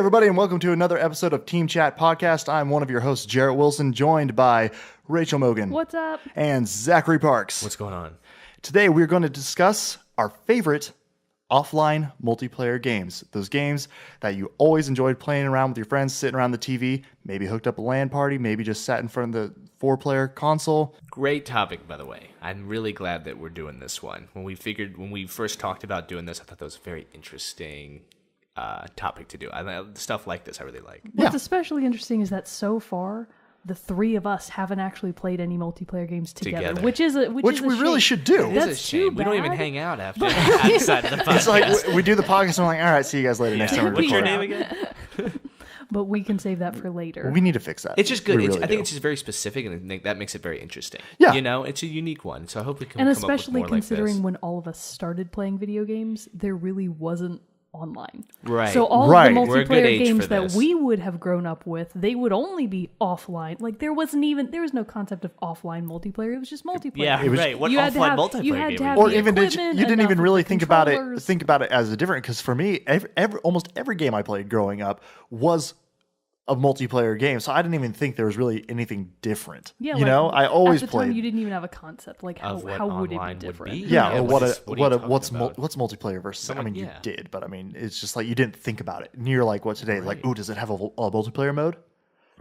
everybody, and welcome to another episode of Team Chat Podcast. I'm one of your hosts, Jerrett Wilson, joined by Rachel Mogan. What's up? And Zachary Parks. What's going on? Today, we're going to discuss our favorite offline multiplayer games. Those games that you always enjoyed playing around with your friends, sitting around the TV, maybe hooked up a LAN party, maybe just sat in front of the 4-player console. Great topic, by the way. I'm really glad that we're doing this one. When we first talked about doing this, I thought that was a very interesting topic to do. Stuff like this I really like. What's especially interesting is that so far the three of us haven't actually played any multiplayer games together. which we really should do. It is a shame. We don't even hang out after outside of the podcast. It's like we do the podcast and we're like, all right, see you guys later next time. What's your name again? But we can save that for later. We need to fix that. It's just good. I think it's just very specific, and that makes it very interesting. Yeah. You know, it's a unique one. So I hope we can and come especially up with more considering like this. when all of us started playing video games, there really wasn't online. Right. So all Right. of the We're a good multiplayer age games for that this. we would have grown up with, they would only be offline. Like there was no concept of offline multiplayer. It was just multiplayer. Yeah, was- right. What You had to offline have- multiplayer you had game to are have you Or the playing? even equipment, you didn't enough even of really the think about controllers. it as a different, because for me, almost every game I played growing up was a multiplayer game, so I didn't even think there was really anything different. Yeah, you know, I always at the played. time you didn't even have a concept like how Of what would it online be would different. be. Yeah, Yeah, or what are you what's talking about? what's multiplayer versus? I mean, you yeah. did, but I mean, it's just like you didn't think about it. Near like what today, like, oh, does it have a multiplayer mode?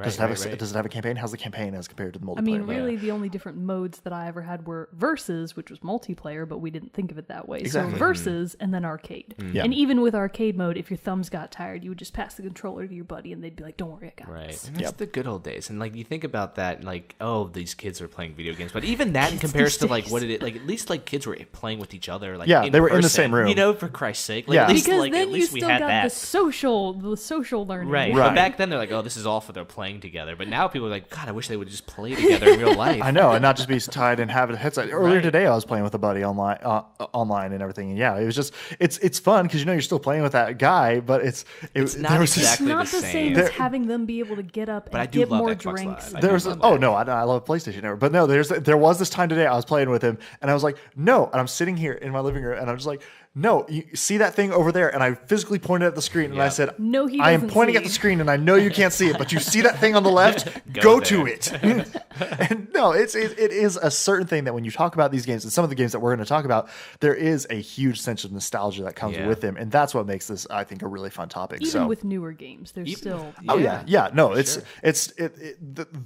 Does it have Right. does it have a campaign? How's the campaign as compared to the multiplayer? I mean, mode? really, the only different modes that I ever had were Versus, which was multiplayer, but we didn't think of it that way. Exactly. So Versus and then Arcade. Yeah. And even with Arcade mode, if your thumbs got tired, you would just pass the controller to your buddy, and they'd be like, "Don't worry, I got Right. this." And that's the good old days. And like you think about that, like, oh, these kids are playing video games. But even that in comparison to like what it is, like at least like kids were playing with each other. Like Yeah, they were in the person, same room. You know, for Christ's sake. Like, Yeah. at least, Because like, then at you least we still had got that. the social learning. Right. Right. But back then they're like, oh, this is all for their playing together. But now people are like, God, I wish they would just play together in real life. I know, and not just be tied and have a headset. Earlier today, I was playing with a buddy online and everything. And yeah, it was just it's fun because you're still playing with that guy, but it's not there was It's exactly not the same as There- having them be able to get up But I and do get love more Xbox drinks. Live. There was I love PlayStation Network, but no, there was this time today I was playing with him and I was like, no, and I'm sitting here in my living room and I'm just like, no, you see that thing over there, and I physically pointed at the screen and I said, No, he I am doesn't pointing see. at the screen and I know you can't see it, but you see that thing on the left, go to it. And no, it is a certain thing that when you talk about these games and some of the games that we're going to talk about, there is a huge sense of nostalgia that comes with them, and that's what makes this, I think, a really fun topic. Even so with newer games, there's still... no,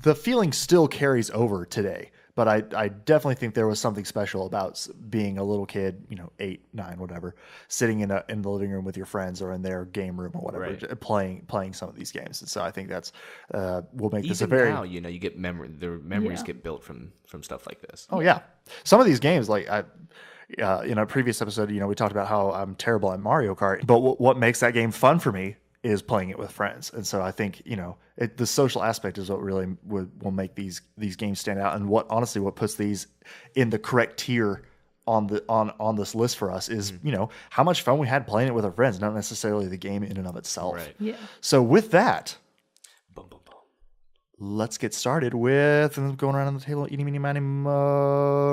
the feeling still carries over today. But I definitely think there was something special about being a little kid, 8, 9, whatever, sitting in the living room with your friends or in their game room or whatever, playing some of these games. And so I think that's will make this a very now, you get memories get built from stuff like this. Oh yeah, some of these games, like in a previous episode, we talked about how I'm terrible at Mario Kart, but what makes that game fun for me is playing it with friends. And so I think the social aspect is what really will make these games stand out, and what puts these in the correct tier on this list for us is how much fun we had playing it with our friends, not necessarily the game in and of itself. Right. Yeah. So with that, Boom, boom, boom. let's get started with going around on the table. Eeny, meeny, miny,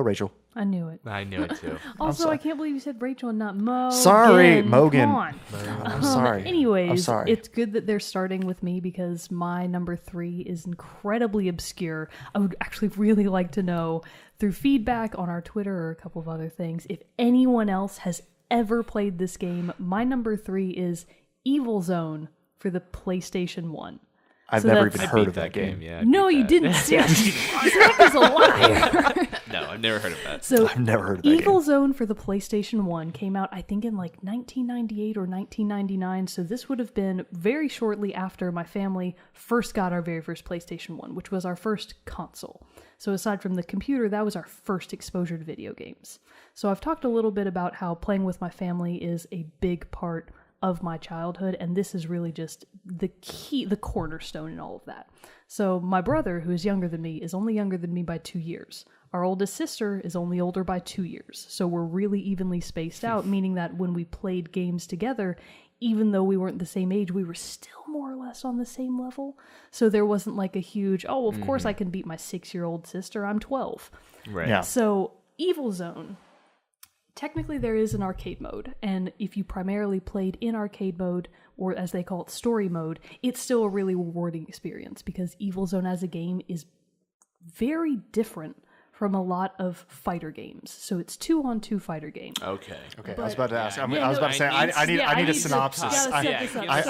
Rachel. I knew it. I knew it too. Also, I can't believe you said Rachel and not Mo. Sorry, Mogan. Come on. I'm sorry. Anyways, I'm sorry. it's good that they're starting with me because my number 3 is incredibly obscure. I would actually really like to know through feedback on our Twitter or a couple of other things if anyone else has ever played this game. My number 3 is Evil Zone for the PlayStation 1. I've So never that's- even I heard beat of that game. Yeah. I No, beat you that. didn't. Zach is a liar. No, I've never heard of that. So I've never heard of that Evil game. Zone for the PlayStation 1 came out, I think, in like 1998 or 1999. So this would have been very shortly after my family first got our very first PlayStation 1, which was our first console. So aside from the computer, that was our first exposure to video games. So I've talked a little bit about how playing with my family is a big part of my childhood, and this is really just the cornerstone in all of that. So my brother, who is younger than me, is only younger than me by 2 years. Our oldest sister is only older by 2 years. So we're really evenly spaced out, meaning that when we played games together, even though we weren't the same age, we were still more or less on the same level. So there wasn't like a huge, of course I can beat my 6-year-old sister, I'm 12. Right. Yeah. So Evil Zone Technically, there is an arcade mode, and if you primarily played in arcade mode, or as they call it, story mode, it's still a really rewarding experience because Evil Zone as a game is very different from a lot of fighter games. So it's 2-on-2 fighter game. Okay. I was about to ask. I was no, about to say. I need a synopsis. I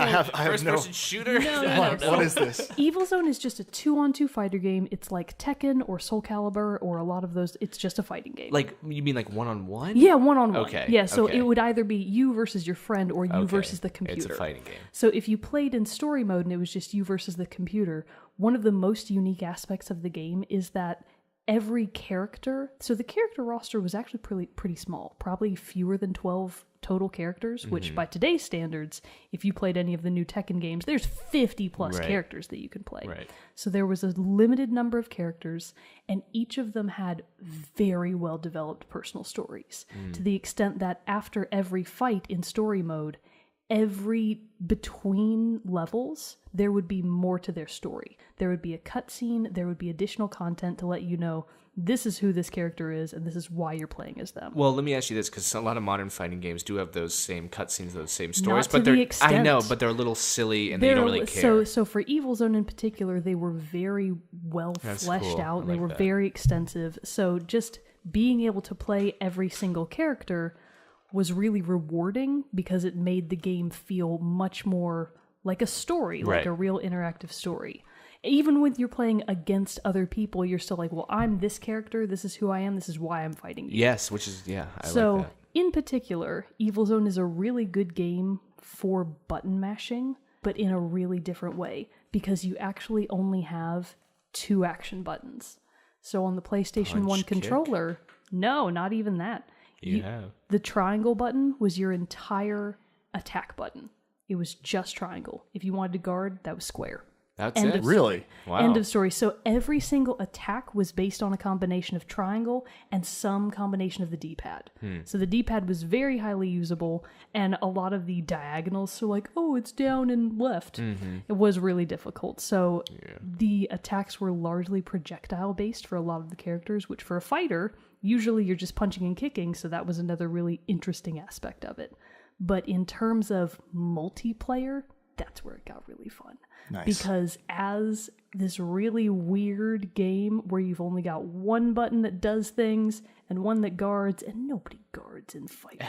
have First no. person shooter. No. What is this? Evil Zone is just a 2-on-2 fighter game. It's like Tekken or Soul Calibur or a lot of those. It's just a fighting game. Like, you mean like one-on-one? Yeah, one-on-one. Okay. Yeah, so okay. it would either be you versus your friend or you versus the computer. It's a fighting game. So if you played in story mode and it was just you versus the computer, one of the most unique aspects of the game is that every character, so the character roster was actually pretty small, probably fewer than 12 total characters, which by today's standards, if you played any of the new Tekken games, there's 50 plus characters that you can play. Right. So there was a limited number of characters, and each of them had very well developed personal stories, to the extent that after every fight in story mode, every between levels, there would be more to their story. There would be a cutscene, there would be additional content to let you know this is who this character is and this is why you're playing as them. Well, let me ask you this, because a lot of modern fighting games do have those same cutscenes, those same stories, Not to but the they're extent. I know, but they're a little silly and they don't really care. So for Evil Zone in particular, they were very well fleshed cool. out. I They like were that. very extensive. So just being able to play every single character was really rewarding because it made the game feel much more like a story, like Right. a real interactive story. Even when you're playing against other people, you're still like, well, I'm this character, this is who I am, this is why I'm fighting you. Yes, which is, I So, like that. in particular, Evil Zone is a really good game for button mashing, but in a really different way, because you actually only have 2 action buttons. So on the PlayStation 1 kick? controller, no, not even that. You have. The triangle button was your entire attack button. It was just triangle. If you wanted to guard, that was square. That's End it? of Really? Wow. End of story. So every single attack was based on a combination of triangle and some combination of the D-pad. So the D-pad was very highly usable, and a lot of the diagonals, so like, oh, it's down and left, it was really difficult. So the attacks were largely projectile-based for a lot of the characters, which for a fighter, usually you're just punching and kicking, so that was another really interesting aspect of it. But in terms of multiplayer, that's where it got really fun. Nice. Because as this really weird game where you've only got one button that does things and one that guards, and nobody guards in fighting.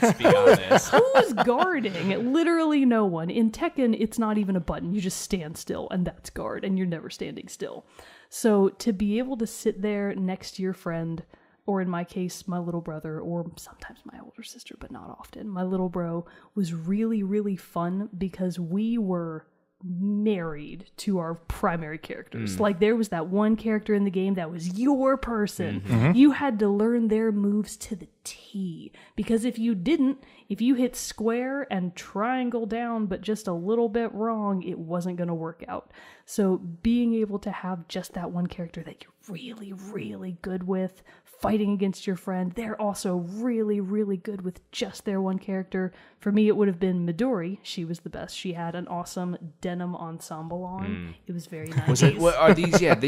Let's be honest. Who's guarding? Literally no one. In Tekken, it's not even a button. You just stand still, and that's guard, and you're never standing still. So to be able to sit there next to your friend, or in my case, my little brother, or sometimes my older sister, but not often, my little bro, was really, really fun because we were married to our primary characters. Like, there was that one character in the game that was your person. You had to learn their moves to the T, because if you didn't, if you hit square and triangle down but just a little bit wrong, it wasn't going to work out. So being able to have just that one character that you're really, really good with, fighting against your friend, they're also really, really good with just their one character. For me, it would have been Midori. She was the best. She had an awesome denim ensemble on. It was very nice. Was it? What are these? Yeah,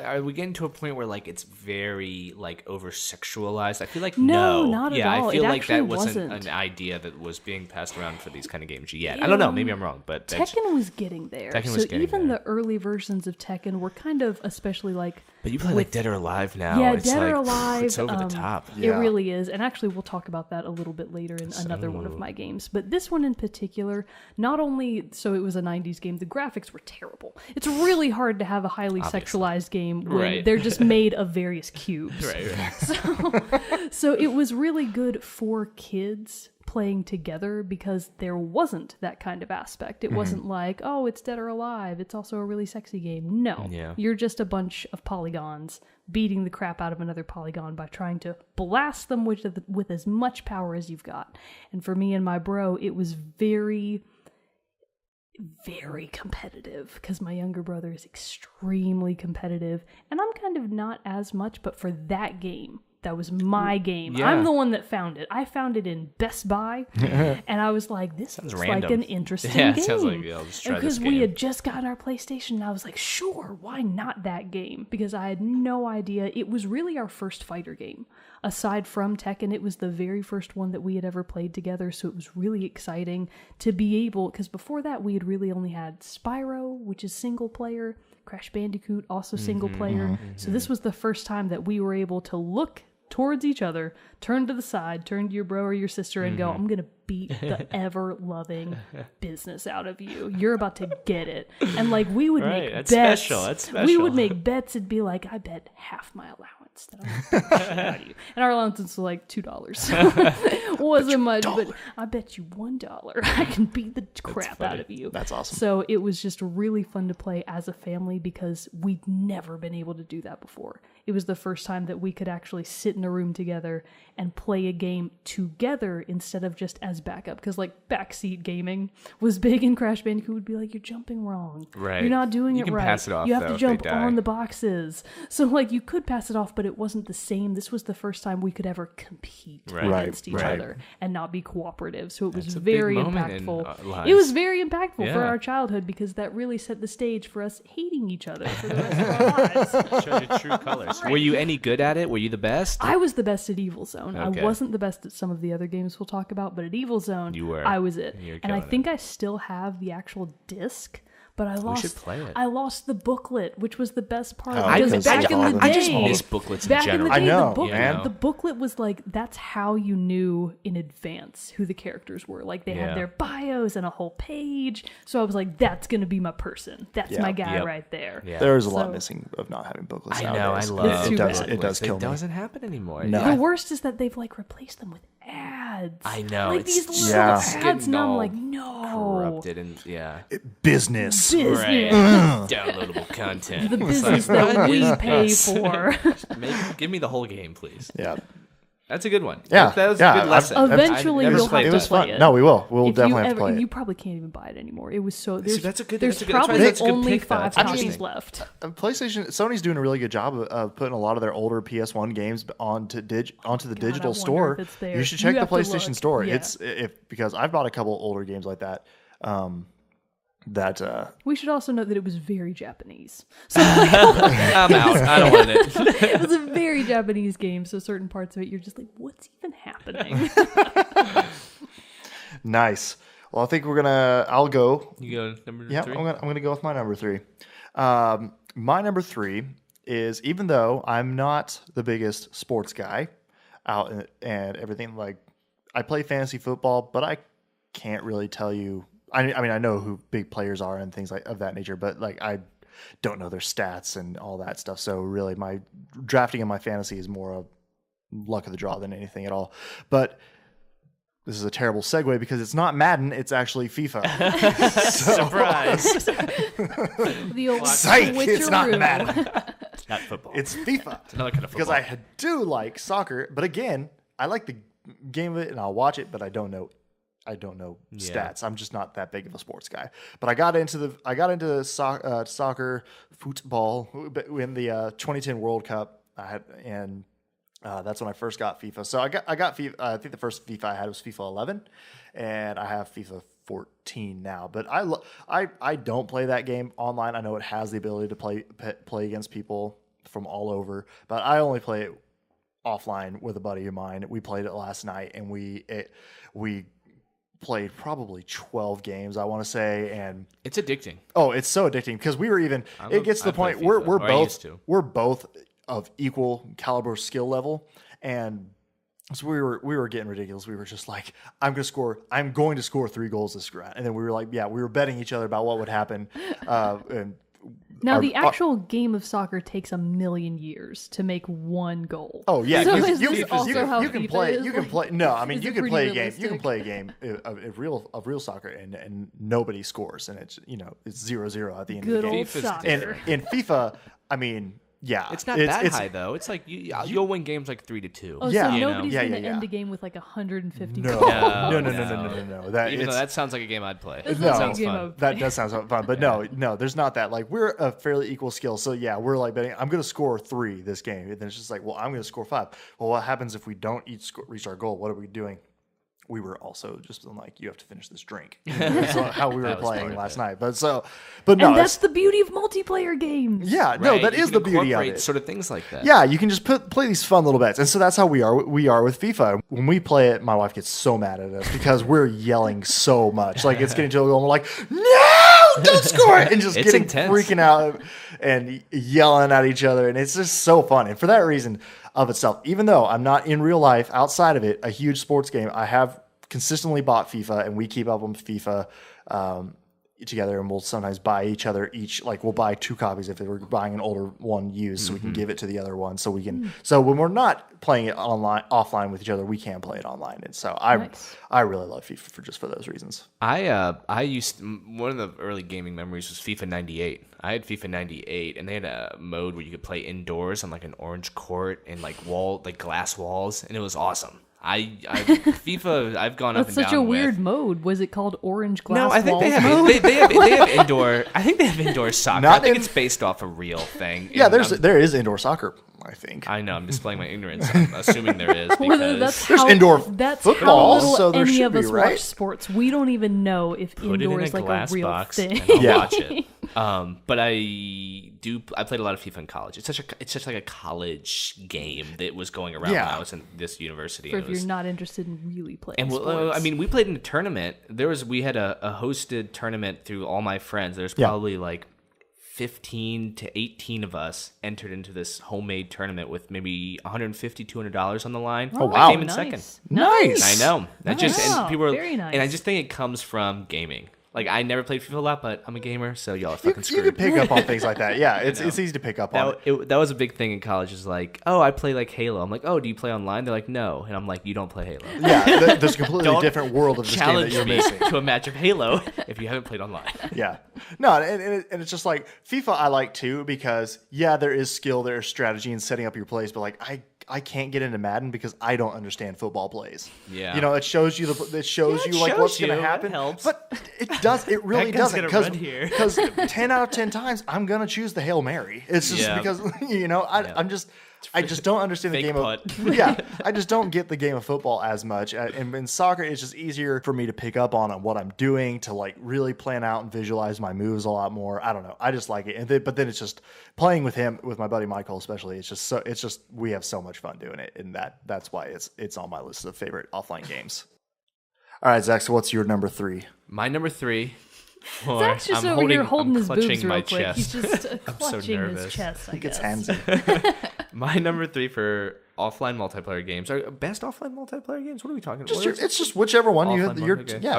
are we getting to a point where like it's very like over sexualized? I feel like No, not at all. I feel It like that actually wasn't wasn't. an idea that was being passed around for these kind of games yet. I don't know. Maybe I'm wrong, but that's, Tekken was getting there. Tekken so was getting even there. the early versions of Tekken were kind of, especially like, but you play like Dead or Alive now. yeah, it's Dead like, or Alive. It's over the top. It Yeah. really is. And actually, we'll talk about that a little bit later in another one of my games. But this one in particular, not only, so it was a 90s game, the graphics were terrible. It's really hard to have a highly sexualized game when Right. they're just made of various cubes. Right. So it was really good for kids playing together because there wasn't that kind of aspect. It wasn't like, oh, it's Dead or Alive, it's also a really sexy game. No, Yeah. you're just a bunch of polygons beating the crap out of another polygon by trying to blast them with as much power as you've got. And for me and my bro, it was very, very competitive because my younger brother is extremely competitive, and I'm kind of not as much, but for that game, That was my game. Yeah. I'm the one that found it. I found it in Best Buy, and I was like, "This sounds like an interesting game." It sounds like, I'll just try this Because game. we had just gotten our PlayStation, and I was like, "Sure, why not that game?" Because I had no idea. It was really our first fighter game, aside from Tekken. It was the very first one that we had ever played together, so it was really exciting to be able. Because before that, we had really only had Spyro, which is single player. Crash Bandicoot, also single player. So this was the first time that we were able to look towards each other, turn to the side, turn to your bro or your sister and go, I'm going to beat the ever-loving business out of you. You're about to get it. And like we would make that's bets. special. That's special. We would make bets. It'd be like, I bet half my allowance that I'm going to beat the shit out of you. And our allowance was like $2. Wasn't much, but I bet you $1 I can beat the crap out of you. That's awesome. So it was just really fun to play as a family because we'd never been able to do that before. It was the first time that we could actually sit in a room together and play a game together instead of just as backup. Because like backseat gaming was big, and Crash Bandicoot would be like, "You're jumping wrong. Right. You're not doing You it can right. pass it off, you have though, to if jump they die." on the boxes." So like you could pass it off, but it wasn't the same. This was the first time we could ever compete Right. against each Right. other and not be cooperative. So it was That's a big very moment in impactful. our lives. It was very impactful for Yeah. our childhood because that really set the stage for us hating each other for the rest of our lives. Showed your true colors. Were you any good at it? Were you the best? I was the best at Evil Zone. Okay. I wasn't the best at some of the other games we'll talk about, but at Evil Zone, You were. I was it. You were And I killing think I still have the actual disc, but I lost. should play it. I lost the booklet, which was the best part. Oh, because because back I in the just- day, I just miss booklets in back in general. the day, I know, the booklet, man. the booklet was like that's how you knew in advance who the characters were. Like they Yeah. had their bios and a whole page. So I was like, that's gonna be my person. That's Yeah. my guy Yep. right there. Yeah. There is a lot So- missing of not having booklets I know. nowadays. I love It's too bad. It does kill It me. doesn't happen anymore. No. The worst is that they've like replaced them with ads. I know, like it's- these little Yeah. It's ads, getting and I'm all like, no, corrupted and Business. business, downloadable content. the It's business like, that what we is pay this? for. Give me the whole game, please. Yeah. That's a good one. Yeah, that was yeah, a good lesson. Eventually I've never you'll played have It to was play fun. it. No, we will. We'll If definitely you have to play you it. probably can't even buy it anymore. It was so there's that's a good- there's that's a good- that's probably a good only pick, though. 5 That's copies interesting. left. PlayStation, Sony's doing a really good job of putting a lot of their older PS1 games onto the God, I digital wonder store. if it's there. You should You check the have to PlayStation look. store. Yeah. It's because I've bought a couple older games like that. We should also note that it was very Japanese. So I'm out. I don't want it. it was a very Japanese game, so certain parts of it you're just like, what's even happening? Nice. Well, I think I'll go. You go number Yeah, 3? I'm gonna go with my number 3. My number 3 is, even though I'm not the biggest sports guy out and everything, like I play fantasy football, but I can't really tell you. I mean, I know who big players are and things like of that nature, but like I don't know their stats and all that stuff. So really, my drafting and my fantasy is more of luck of the draw than anything at all. But this is a terrible segue because it's not Madden; it's actually FIFA. Surprise. The old Psych! It's not switcheroo. Madden. It's not football. It's FIFA. It's another kind of football. Because I do like soccer, but again, I like the game of it and I'll watch it, but I don't know stats. I'm just not that big of a sports guy. But I got into soccer, football in the 2010 World Cup. That's when I first got FIFA. So I got FIFA. I think the first FIFA I had was FIFA 11, and I have FIFA 14 now. But I don't play that game online. I know it has the ability to play against people from all over, but I only play it offline with a buddy of mine. We played it last night, and we played probably 12 games, I want to say, and it's addicting. oh, it's so addicting because we were even. It gets to the play point FIFA, we're both of equal caliber skill level, and so we were getting ridiculous. We were just like, I'm going to score 3 goals this round, and then we were like, yeah, we were betting each other about what would happen, and. Now, the actual game of soccer takes 1,000,000 years to make 1 goal. Oh yeah, So 'cause is you this can also how FIFA play. is? You can Like, play. No, I mean is you it can pretty play a game. You realistic? can play a game of real soccer, and nobody scores, and it's it's 0-0 at the end Good of the game. old FIFA's soccer. And in FIFA, I mean, Yeah, It's not that high though. It's like you'll win games like 3-2. Oh, Yeah. so You nobody's know? going to Yeah. end a game with like 150 No. goals. No. Even though that sounds like a game I'd play. That No. sounds fun. That does sound fun, but no, there's not that. Like, we're a fairly equal skill, so yeah, we're like betting. I'm going to score 3 this game, and then it's just like, well, I'm going to score 5. Well, what happens if we don't reach our goal? What are we doing? We were also just like, you have to finish this drink. That's how we were playing last night. But no, And that's the beauty of multiplayer games. yeah, no, Right? that You is can the beauty of incorporate it. sort of things like that. Yeah, you can just play these fun little bets. And so that's how we are with FIFA. When we play it, my wife gets so mad at us because we're yelling so much. Like, it's getting to a goal and we're like, no, don't score it. And just It's getting intense. freaking out and yelling at each other. And it's just so fun. And for that reason of itself, even though I'm not in real life, outside of it, a huge sports game, I have consistently bought FIFA, and we keep up on FIFA together, and we'll sometimes buy each like we'll buy 2 copies if we're buying an older one used, so we can give it to the other one, so we can so when we're not playing it offline with each other, we can play it online. And so I really love FIFA for those reasons. I used one of the early gaming memories was FIFA 98. I had FIFA 98, and they had a mode where you could play indoors on like an orange court and like glass walls, and it was awesome. FIFA, I've gone up and down. That's such a weird mode. Was it called Orange Glass No, I think Walls they have mode? they have indoor. I think they have indoor soccer. I think it's based off a real thing. Yeah, And there is indoor soccer, I think. I know. I'm displaying my ignorance. I'm assuming there is Well, because There's indoor that's football, how little so there any should of be, us right? watch sports. We don't even know if put indoor it in is a like glass a real box thing. and I'll Yeah. watch it. But I played a lot of FIFA in college. It's such like a college game that was going around when I was in this university. For and if you're not interested in really playing And sports. I mean, we played in a tournament. We had a hosted tournament through all my friends. There's probably like 15 to 18 of us entered into this homemade tournament with maybe $150, $200 on the line. Oh, I wow. came in second. Nice. I know. Wow, And people are, very nice. And I just think it comes from gaming. Like, I never played FIFA a lot, but I'm a gamer, so y'all are fucking You screwed. can pick up on things like that. Yeah, it's easy to pick up on. That was a big thing in college. Is like, oh, I play like Halo. I'm like, oh, do you play online? They're like, no, and I'm like, you don't play Halo. Yeah, there's a completely Don't different world of this game that Challenge you're me missing. to a match of Halo if you haven't played online. Yeah. No, and it's just like FIFA I like too, because there is skill, there's strategy in setting up your plays, but like I can't get into Madden because I don't understand football plays. Yeah. You know, it shows you like what's shows going to you. happen. It helps. But it really That guy's doesn't, gonna run here. because 10 out of 10 times I'm going to choose the Hail Mary. It's just because I just don't understand the Fake game putt. I just don't get the game of football as much. And in soccer, it's just easier for me to pick up on what I'm doing, to like really plan out and visualize my moves a lot more. I don't know. I just like it. But then it's just playing with my buddy Michael especially. It's just we have so much fun doing it, and that's why it's on my list of favorite offline games. All right, Zach. So what's your number 3? My number 3. Zach's just over here holding his boobs clutching my real quick. chest. He's just so clutching his nervous. chest, I He gets guess. handsy. My number 3 for offline multiplayer games are best offline multiplayer games. What are we talking about? It's just whichever one Offline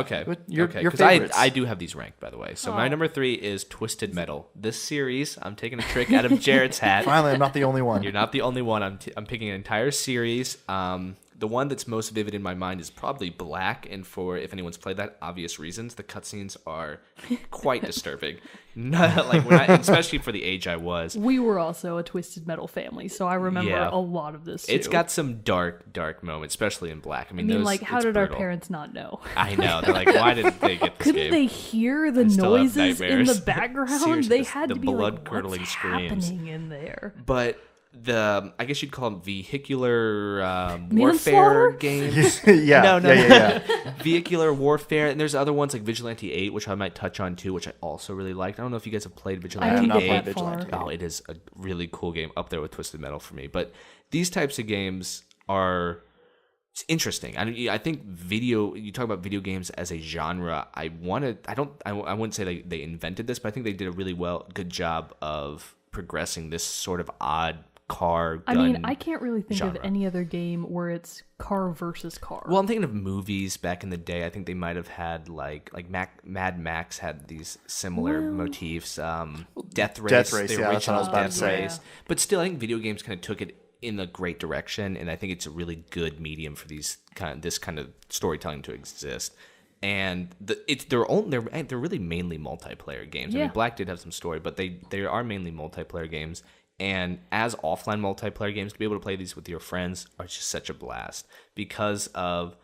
okay. Your Because favorites. I do have these ranked, by the way. So my number 3 is Twisted Metal. This series, I'm taking a trick out of Jerrett's hat. Finally, I'm not the only one. You're not the only one. I'm picking an entire series. The one that's most vivid in my mind is probably Black, and for if anyone's played that, obvious reasons, the cutscenes are quite disturbing. Especially for the age I was. We were also a Twisted Metal family, so I remember a lot of this too. It's got some dark moments, especially in Black. I mean, how did brutal. our parents not know? I know. They're like, why did they get this Couldn't game? they hear the still have noises in the nightmares. background? Seriously, They had the to be like, blood-curdling what's screams. happening in there? But I guess you'd call them vehicular Manslaughter? warfare games. Yeah. Vehicular warfare, and there's other ones like Vigilante 8, which I might touch on too, which I also really liked. I don't know if you guys have played I Vigilante didn't not 8. played get that far. Vigilante. Oh, it is a really cool game, up there with Twisted Metal for me. But these types of games are interesting. I think you talk about video games as a genre. I wouldn't say they invented this, but I think they did a really good job of progressing this sort of odd car gun I can't really think genre. of any other game where it's car versus car. Well, I'm thinking of movies back in the day. I think they might have had like Mad Max had these similar motifs. Death Race, Death Race, the yeah, that's what I original was about to Death say. Race. But still, I think video games kind of took it in a great direction, and I think it's a really good medium for this kind of storytelling to exist. And they're really mainly multiplayer games. I Yeah. mean, Black did have some story, but they are mainly multiplayer games. And as offline multiplayer games, to be able to play these with your friends are just such a blast because of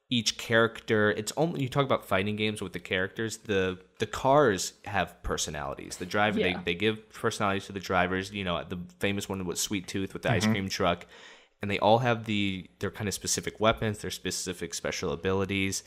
each character. It's only, you talk about fighting games with the characters, the cars have personalities. The driver, they give personalities to the drivers. You know, the famous one was Sweet Tooth with the ice cream truck. And they all have their kind of specific weapons, their specific special abilities.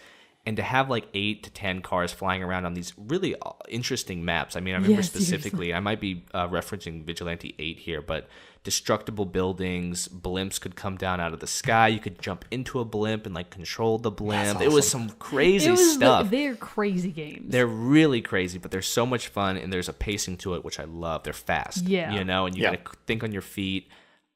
And to have like 8 to 10 cars flying around on these really interesting maps. I mean, I remember specifically, I might be referencing Vigilante 8 here, but destructible buildings, blimps could come down out of the sky. You could jump into a blimp and like control the blimp. Awesome. It was some crazy stuff. They're crazy games. They're really crazy, but they're so much fun, and there's a pacing to it, which I love. They're fast, you know, and you got to think on your feet.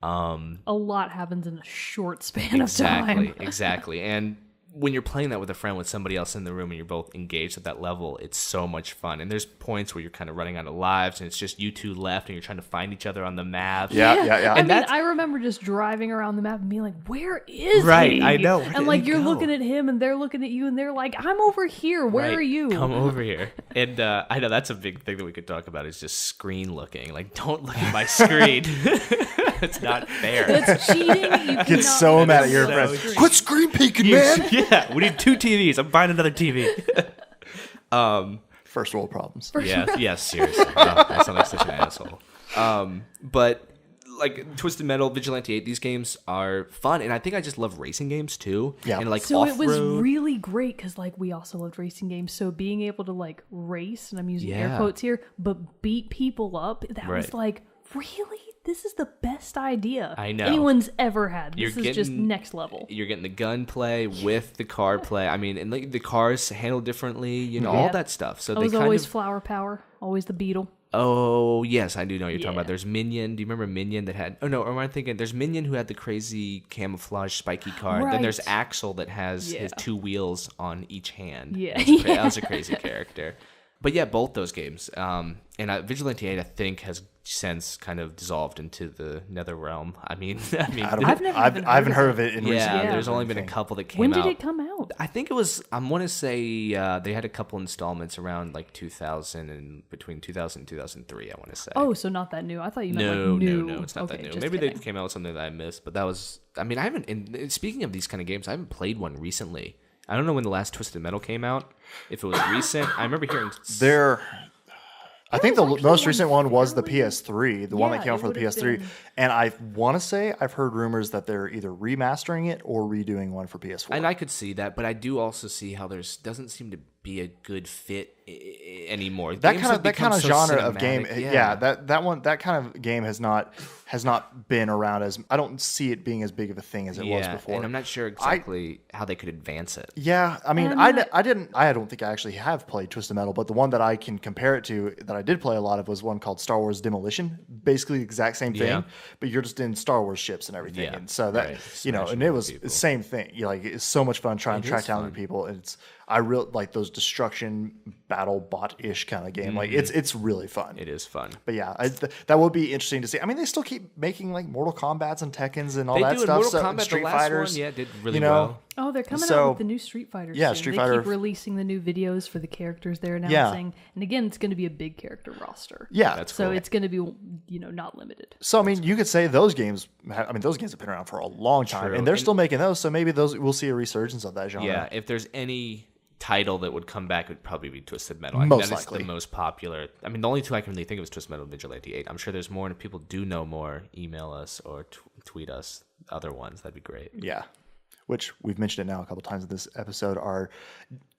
A lot happens in a short span of time. Exactly. And when you're playing that with a friend, with somebody else in the room, and you're both engaged at that level, it's so much fun. And there's points where you're kind of running out of lives, and it's just you two left, and you're trying to find each other on the map. Yeah. I mean, I remember just driving around the map and being like, "Where is he?" Right, I know. And like you're looking at him, and they're looking at you, and they're like, "I'm over here. Where are you? Come over here." And I know that's a big thing that we could talk about is just screen looking. Like, don't look at my screen. It's not fair. That's cheating. You get so mad at your friends. Quit screen peeking, man. Yeah, we need 2 TVs. I'm buying another TV. First world problems. Yes, seriously. I sound like such an asshole. But like Twisted Metal, Vigilante 8, these games are fun, and I think I just love racing games too. Yeah. And like so off-road. It was really great because like we also loved racing games. So being able to like race, and I'm using air quotes here, but beat people up, that was like, really? This is the best idea anyone's ever had. This is just next level. You're getting the gun play with the car play. I mean, and like the cars handle differently, you know, all that stuff. So it was always flower power, always the Beetle. Oh, yes, I do know what you're talking about. There's Minion. Do you remember Minion that had... Oh, no, or am I thinking... There's Minion who had the crazy camouflage spiky car. Right. Then there's Axel that has his 2 wheels on each hand. Yeah. That was a crazy character. But yeah, both those games. And Vigilante 8, I think, has since kind of dissolved into the nether realm. I mean, I haven't heard of it in recent years. There's only been a couple that came out. When did it come out? I think it was, I want to say they had a couple installments around like 2000 and between 2000 and 2003, I want to say. Oh, so not that new. I thought you meant like new. No, it's not that new. Maybe they came out with something that I missed, but that was, I mean, I haven't, and speaking of these kind of games, I haven't played one recently. I don't know when the last Twisted Metal came out. If it was recent, I remember hearing I think the most recent one was the PS3, the one that came out for the PS3. And I want to say I've heard rumors that they're either remastering it or redoing one for PS4. And I could see that, but I do also see how there's doesn't seem to be a good fit anymore. That kind of genre of game, that kind of game has not been around as. I don't see it being as big of a thing as it was before. And I'm not sure exactly how they could advance it. Yeah, I mean, I don't think I actually have played Twisted Metal, but the one that I can compare it to that I did play a lot of was one called Star Wars Demolition. Basically the exact same thing, but you're just in Star Wars ships and everything. Yeah. And so that and it was the same thing. It's so much fun trying to track down the people. And I really like those destruction battle bot-ish kind of game. Like it's really fun. It is fun. But yeah, that would be interesting to see. I mean, they still keep making like Mortal Kombats and Tekkens and all that stuff. Mortal Kombat, Street the last Fighters, one, did really well. Oh, they're coming out with the new Street Fighters. Yeah, soon. Street they Fighter. keep releasing the new videos for the characters they're announcing. And again, it's going to be a big character roster. Yeah, that's so cool. It's going to be not limited. So I mean, you could say those games. Those games have been around for a long time, and they're still making those. So maybe we'll see a resurgence of that genre. Yeah, if there's any title that would come back, it would probably be Twisted Metal. Most that likely. Is the most popular. I mean, the only two I can really think of is Twisted Metal and Vigilante 8. I'm sure there's more, and if people do know more, email us or tweet us other ones. That'd be great. Yeah. Which we've mentioned it now a couple times in this episode. Our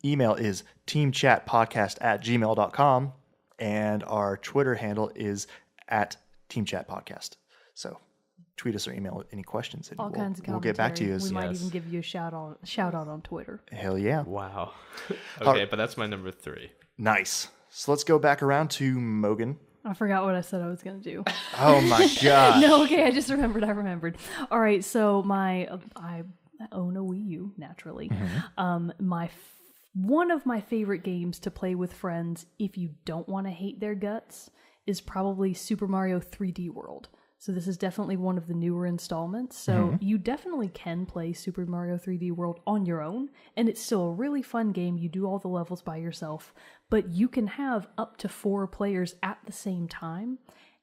email is teamchatpodcast@gmail.com, and our Twitter handle is @teamchatpodcast. So tweet us or email any questions, and all kinds of we'll get back to you. We might even give you a shout out on Twitter. Hell yeah! Wow. Okay, but that's my number 3. Nice. So let's go back around to Mogan. I forgot what I said I was going to do. Oh my god! No, okay, I just remembered. All right, so I own a Wii U, naturally. One of my favorite games to play with friends, if you don't want to hate their guts, is probably Super Mario 3D World. So this is definitely one of the newer installments. So you definitely can play Super Mario 3D World on your own, and it's still a really fun game. You do all the levels by yourself, but you can have up to 4 players at the same time.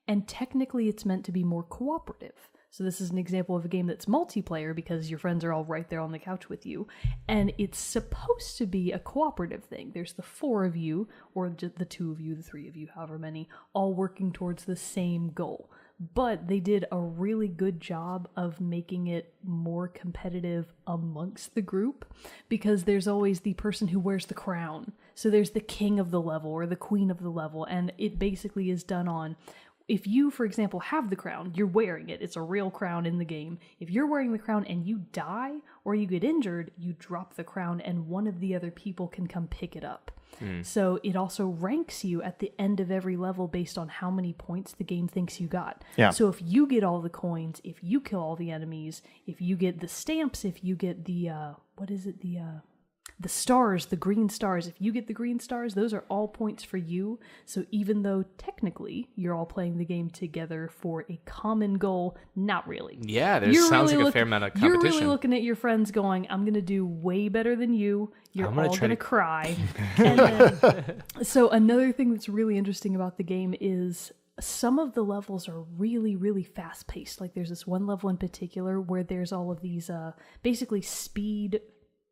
and technically it's meant to be more cooperative. So this is an example of a game that's multiplayer because your friends are all right there on the couch with you. And it's supposed to be a cooperative thing. There's the 4 of you, or the 2 of you, the 3 of you, however many, all working towards the same goal. But they did a really good job of making it more competitive amongst the group, because there's always the person who wears the crown. So there's the king of the level or the queen of the level, and it basically is done on... If you, for example, have the crown, you're wearing it. It's a real crown in the game. If you're wearing the crown and you die or you get injured, you drop the crown and one of the other people can come pick it up. So it also ranks you at the end of every level based on how many points the game thinks you got. Yeah. So if you get all the coins, if you kill all the enemies, if you get the stamps, if you get the, the stars, the green stars, if you get the green stars, those are all points for you. So even though technically you're all playing the game together for a common goal, not really. Yeah, there sounds like a fair amount of competition. You're really looking at your friends going, I'm going to do way better than you. You're all going to cry. And then, so another thing that's really interesting about the game is some of the levels are really, really fast-paced. Like there's this one level in particular where there's all of these basically speed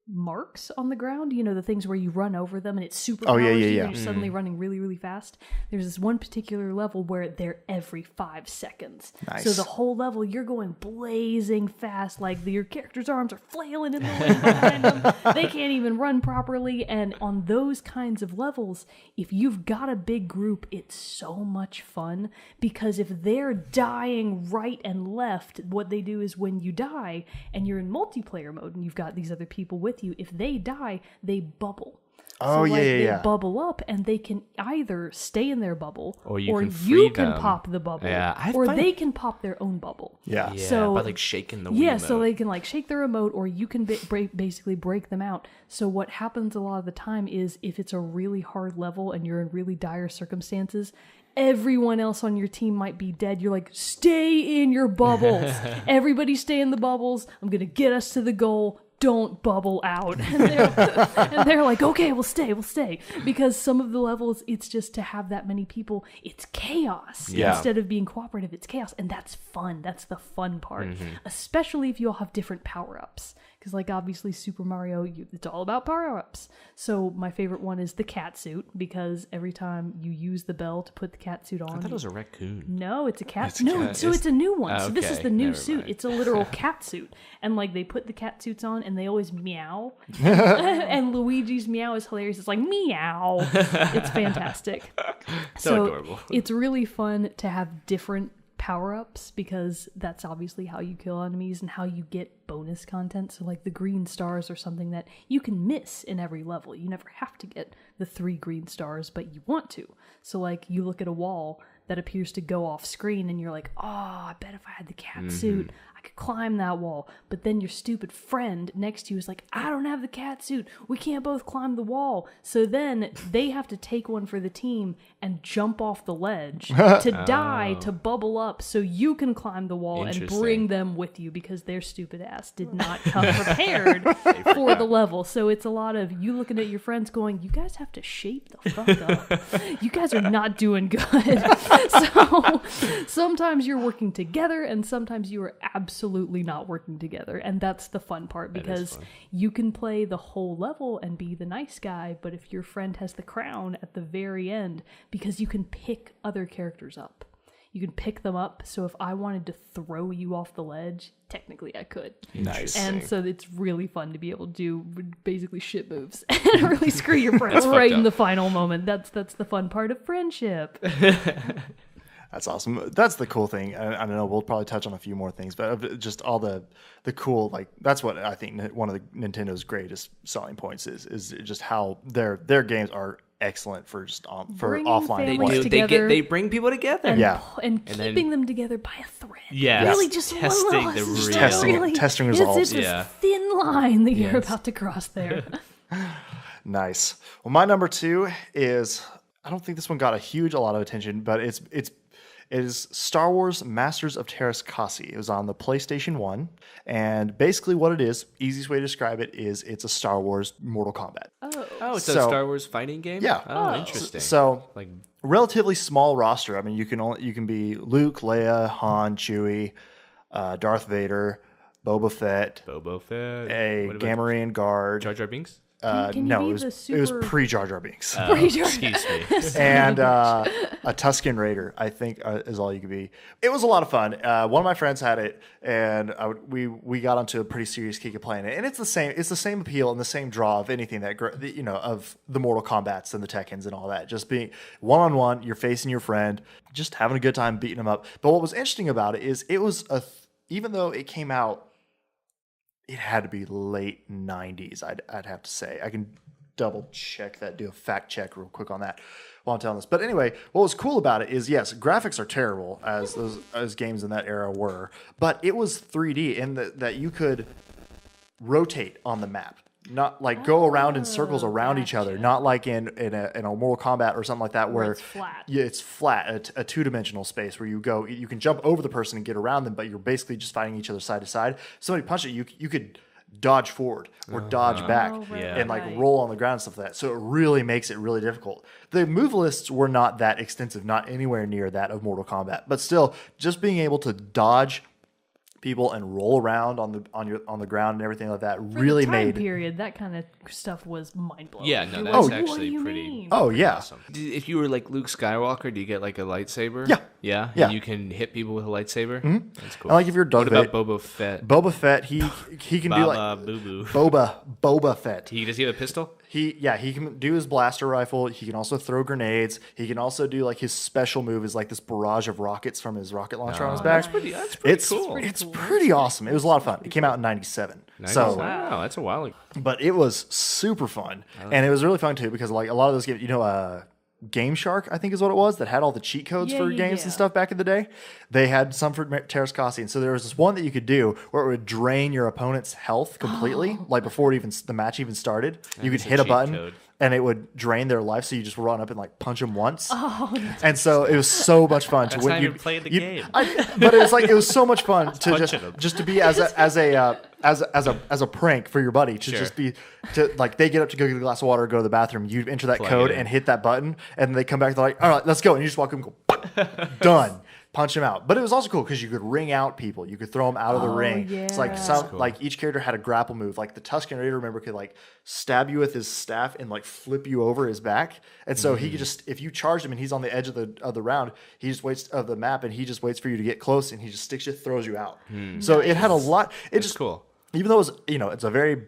marks on the ground, you know, the things where you run over them and it's super yeah. you're suddenly running really, really fast. There's this one particular level where they're every 5 seconds. Nice. So the whole level you're going blazing fast, like your character's arms are flailing in the wind behind them. They can't even run properly. And on those kinds of levels, if you've got a big group, it's so much fun, because if they're dying right and left, what they do is when you die and you're in multiplayer mode and you've got these other people with you, if they die, they bubble. They bubble up, and they can either stay in their bubble, or you can pop the bubble, or they can pop their own bubble. Yeah. So by like shaking the Wii remote. So they can like shake the remote, or you can basically break them out. So what happens a lot of the time is if it's a really hard level and you're in really dire circumstances, everyone else on your team might be dead. You're like, stay in your bubbles. Everybody stay in the bubbles. I'm going to get us to the goal. Don't bubble out. And they're like, okay, we'll stay. Because some of the levels, it's just to have that many people, it's chaos. Yeah. Instead of being cooperative, it's chaos. And that's fun. That's the fun part. Especially if you all have different power-ups. Because like obviously Super Mario, it's all about power-ups. So my favorite one is the cat suit, because every time you use the bell to put the cat suit on... I thought it was a raccoon. No, it's a cat suit. No, so it's a new one. So this is the new suit. Mind. It's a literal cat suit. And like they put the cat suits on and they always meow. And Luigi's meow is hilarious. It's like meow. It's fantastic. So adorable. It's really fun to have different power-ups, because that's obviously how you kill enemies and how you get bonus content. So like the green stars are something that you can miss in every level. You never have to get the 3 green stars, but you want to. So like you look at a wall that appears to go off screen and you're like, oh, I bet if I had the cat suit, I could climb that wall. But then your stupid friend next to you is like, I don't have the cat suit. We can't both climb the wall. So then they have to take one for the team and jump off the ledge to die, to bubble up so you can climb the wall and bring them with you, because their stupid ass did not come prepared for the level. So it's a lot of you looking at your friends going, you guys have to shape the fuck up. You guys are not doing good. So sometimes you're working together and sometimes you are absolutely not working together. And that's the fun part, because you can play the whole level and be the nice guy, but if your friend has the crown at the very end, because you can pick other characters up. You can pick them up. So if I wanted to throw you off the ledge, technically I could. Nice. And so it's really fun to be able to do basically shit moves and really screw your friends right in the final moment. That's the fun part of friendship. That's awesome. That's the cool thing. I don't know, we'll probably touch on a few more things, but just all the cool, like, that's what I think one of the Nintendo's greatest selling points is just how their games are excellent for just for Bringing offline families play. together. They bring people together. And keeping them together by a thread. Yeah. Really just testing the real. Testing results. It's this thin line that you're about to cross there. Nice. Well, my number 2 is, I don't think this one got a lot of attention, but it is Star Wars Masters of Terras Kasi. It was on the PlayStation 1. And basically what it is, easiest way to describe it is it's a Star Wars Mortal Kombat. Oh, it's a So- Star Wars fighting game. Yeah. Oh, interesting. So like relatively small roster. I mean, you can be Luke, Leia, Han, Chewie, Darth Vader, Boba Fett, Boba Fett. a What about Gamorrean guard. Jar Jar Binks. Can you No, be it was, the it was super- pre Jar Jar Binks. Excuse me. And a Tusken Raider, I think, is all you could be. It was a lot of fun. One of my friends had it, and we got onto a pretty serious kick of playing it. And it's the same. It's the same appeal and the same draw of anything that of the Mortal Kombats and the Tekkens and all that. Just being one-on-one, you're facing your friend, just having a good time beating them up. But what was interesting about it is it was even though it came out, it had to be late 90s. I'd have to say. I can double check that, do a fact check real quick on that while I'm telling this. But anyway, what was cool about it is, yes, graphics are terrible as games in that era were, but it was 3D in that you could rotate on the map, not like go around in circles around each other, not like in a Mortal Kombat or something like that where it's flat. Yeah, it's flat, a two-dimensional space where you can jump over the person and get around them, but you're basically just fighting each other side to side. Somebody punched it, you could dodge forward or dodge back and like roll on the ground and stuff like that. So it really makes it really difficult. The move lists were not that extensive, not anywhere near that of Mortal Kombat, but still just being able to dodge people and roll around on the ground and everything like that really the time made period. That kind of stuff was mind blowing. Yeah, no, You're that's like, what actually do you pretty- mean? Oh yeah. Awesome. If you were like Luke Skywalker, do you get like a lightsaber? Yeah. Yeah? Yeah. And you can hit people with a lightsaber? Mm-hmm. That's cool. And like if you're Darth What about Vader, Boba Fett? Boba Fett, he can do like Baba Boo Boo. Boba Fett. Does he have a pistol? He can do his blaster rifle. He can also throw grenades. He can also do like his special move is like this barrage of rockets from his rocket launcher on his back. That's pretty cool. It's pretty awesome. It was a lot of fun. It came out in '97. So, wow, that's a while ago. but it was super fun, and it was really fun too because like a lot of those games, Game Shark, I think is what it was, that had all the cheat codes for games and stuff back in the day. They had some for Terrace and so there was this one that you could do where it would drain your opponent's health completely, like before the match even started. You could a hit a cheat button. code. And it would drain their life, so you just run up and like punch them once. And so it was so much fun to That's when not you even playing the game. but it was so much fun to punching 'em. just to be as a prank for your buddy to just be to like they get up to go get a glass of water, go to the bathroom, you enter that Plug code it in. and hit that button, and they come back. They're like, "All right, let's go," and you just walk up and go, done. Punch him out. But it was also cool because you could ring out people. You could throw them out of the ring. It's like like each character had a grapple move. Like the Tusken Raider, remember, could like stab you with his staff and like flip you over his back. And so he could just, if you charge him and he's on the edge of the round, he just waits of the map and he just waits for you to get close and he just sticks you, throws you out. So it had a lot. It's cool. Even though it was, it's a very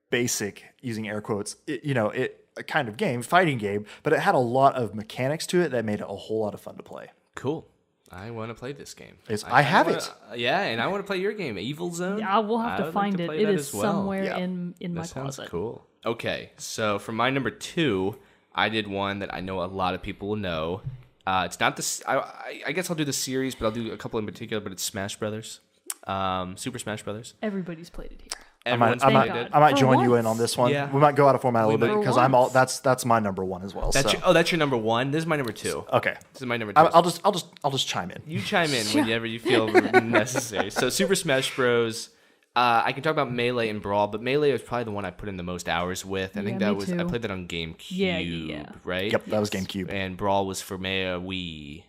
basic, using air quotes, a kind of game, fighting game, but it had a lot of mechanics to it that made it a whole lot of fun to play. Cool. I want to play this game. I have it. Yeah, and I want to play your game, Evil Zone. Yeah, we'll have to find it. It is somewhere Yeah. in my That sounds closet. cool. Okay, so for my number 2, I did one that I know a lot of people will know. It's not this. I guess I'll do the series, but I'll do a couple in particular. But it's Smash Brothers, Super Smash Brothers. Everybody's played it here. I might For join you once. in on this one. Yeah. We might go out of format a We little bit might. because For that's my number one as well. That's so. that's your number 1. This is my number 2. Okay. This is my number 2. I'll just chime in. You chime in whenever you feel necessary. So Super Smash Bros. I can talk about Melee and Brawl, but Melee was probably the one I put in the most hours with. I think me that was I too. played that on GameCube, Yeah. right? Yep, that was GameCube. And Brawl was for Wii,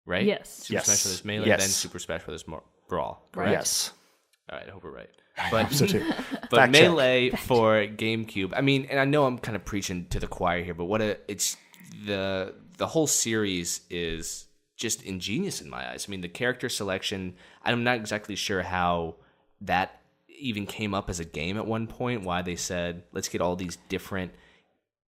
right? Yes. Super Yes. Smash Bros. Melee, Yes. then Super Smash Bros. Brawl. Right. Correct? Yes. All right, I hope we're right. But So too. but Fact check. Melee for GameCube. I mean, and I know I'm kind of preaching to the choir here, but it's the whole series is just ingenious in my eyes. I mean, the character selection, I'm not exactly sure how that even came up as a game at one point, why they said, let's get all these different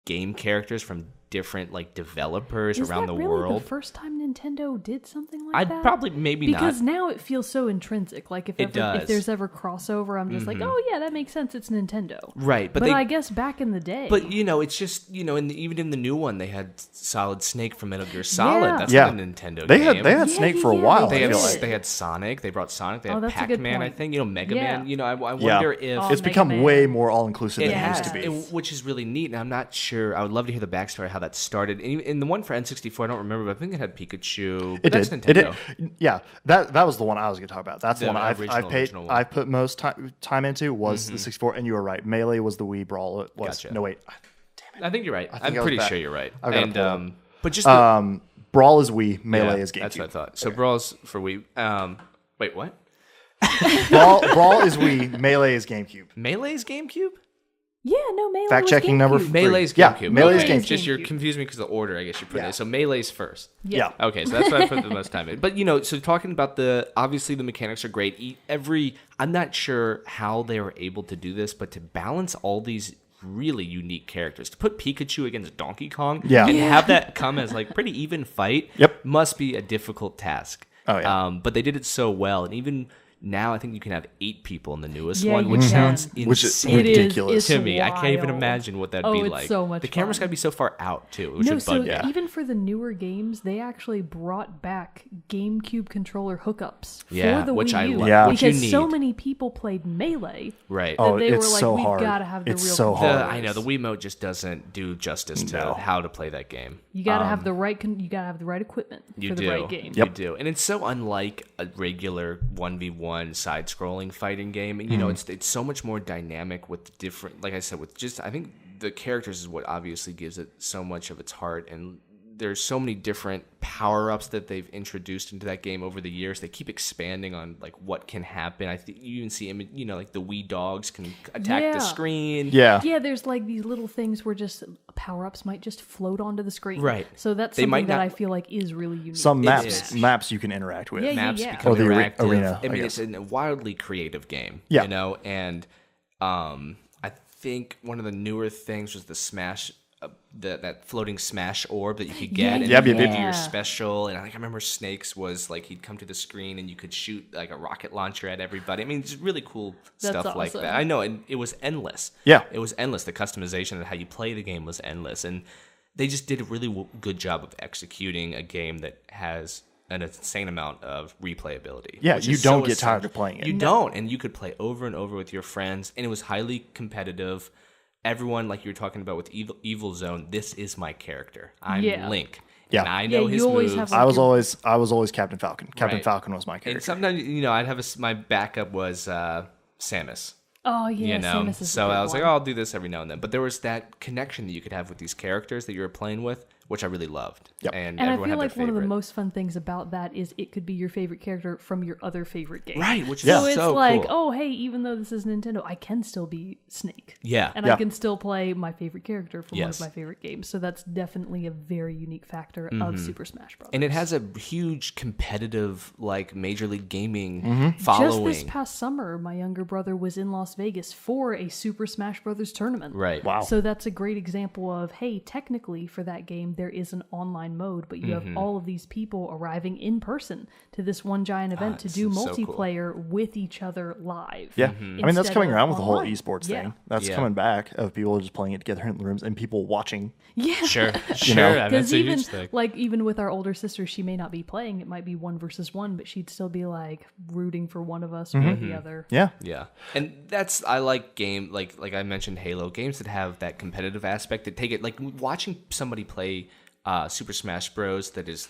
game characters from different like developers Is around that the really world. the first time Nintendo did something like I'd that? probably maybe because not. now it feels so intrinsic. Like if It does. if there's ever crossover, I'm just like, oh yeah, that makes sense. It's Nintendo. Right, But I guess back in the day, But it's just even in the new one, they had Solid Snake from Metal Gear Solid. Yeah. That's Yeah. not a Nintendo They game. had Snake for a while. They I had feel like. they had Sonic. They brought Sonic. They Oh, had that's a good Pac-Man. I point. think Mega Yeah. Man. I Yeah. wonder if Oh, It's Mega become Man. way more all inclusive it than it has, used to be. which is really neat. And I'm not sure. I would love to hear the backstory how that started. In the one for N64, I don't remember, but I think it had Pikachu. But It that's did. Nintendo. It did. Yeah, that was the one I was going to talk about. That's the The one original one. I put most time into was the 64. And you were right. Melee was the Wii Brawl. It was Gotcha. no wait. Damn I think you're right. think I'm I was pretty back. sure you're right. I've got to And pull it up. but just the, Brawl is Wii, Melee is GameCube. That's what I thought. So Brawl's for Wii. Wait, what? Brawl is Wii, Melee is GameCube. Melee's GameCube? Yeah, no, Melee Fact was checking GameCube. number 3. Melee's Yeah, GameCube. Melee's Okay. GameCube. Just you're confusing me because of the order, I guess you put Yeah. it. So Melee's first. Yeah. Okay, so that's what I put the most time in. But so talking about obviously the mechanics are great. I'm not sure how they were able to do this, but to balance all these really unique characters, to put Pikachu against Donkey Kong, and have that come as like pretty even fight, must be a difficult task. Oh yeah. But they did it so well, and even now I think you can have 8 people in the newest Yeah, one, you which can. sounds Which is insane ridiculous. to me. I can't even wild. imagine what that'd Oh, be it's like. so much The camera's fun. got to be so far out too, which No, would so bug me. even for the newer games, they actually brought back GameCube controller hookups Yeah, for the which Wii I U. love. Yeah. Which you Because so need. many people played Melee. Right. Oh, they it's were like, so we've hard. gotta have the It's real so controllers. hard. I know the Wiimote just doesn't do justice to how to play that game. You gotta have the right. You gotta have the right equipment You for do. the right game. You do. And it's so unlike a regular 1v1 side-scrolling fighting game. And, it's so much more dynamic with different, like I said, with just, I think the characters is what obviously gives it so much of its heart. And there's so many different power-ups that they've introduced into that game over the years. They keep expanding on like what can happen. I think you even see, like the Wii dogs can attack Yeah. the screen. Yeah. Yeah, there's like these little things where just power-ups might just float onto the screen. Right. So that's They something might that not- I feel like is really unique. Some is. maps you can interact with. Yeah, Maps yeah. become Or the interactive. arena, I I mean, guess. it's a wildly creative game. Yeah. And I think one of the newer things was the Smash, that floating Smash orb that you could get, and Yep, you yep, could yep. do your Yeah. special. And I remember Snakes was like he'd come to the screen and you could shoot like a rocket launcher at everybody. I mean, just really cool That's stuff like awesome. that. I know, and it was endless. Yeah. It was endless. The customization and how you play the game was endless, and they just did a really good job of executing a game that has an insane amount of replayability. Yeah, which you is don't so get tired essential. of playing it. You don't, and you could play over and over with your friends, and it was highly competitive. Everyone, like you were talking about with Evil Zone, this is my character. I'm Yeah. Link. Yeah. And I know Yeah, his you always moves. have, I was always Captain Falcon. Captain Right. Falcon was my And character. sometimes, I'd have my backup was Samus. Oh yeah, Samus is a So good I was like, one. oh, I'll do this every now and then. But there was that connection that you could have with these characters that you were playing with, which I really loved. Yep. And And I everyone feel had like their one of the favorite. most fun things about that is it could be your favorite character from your other favorite game. Right, which Yeah. is So it's so like, cool. oh hey, even though this is Nintendo, I can still be Snake. Yeah. And Yeah. I can still play my favorite character from one Yes. of my favorite games. So that's definitely a very unique factor of Super Smash Bros. And it has a huge competitive, like, Major League Gaming Just following. this past summer, my younger brother was in Las Vegas for a Super Smash Brothers tournament. Right. Wow. So that's a great example of, hey, technically for that game, there is an online mode, but you have all of these people arriving in person to this one giant event to it's do so cool. multiplayer with each other live. Yeah. I mean, that's instead coming of around with the whole online. esports Yeah. thing. That's Yeah. coming back of people just playing it together in rooms and people watching. Yeah. Sure. Sure. know? I mean, that's Because a even huge thing. like even with our older sister, she may not be playing. It might be 1 versus 1, but she'd still be like rooting for one of us or the other. Yeah. Yeah, and I like game like I mentioned Halo games that have that competitive aspect that take it like watching somebody play Super Smash Bros. That is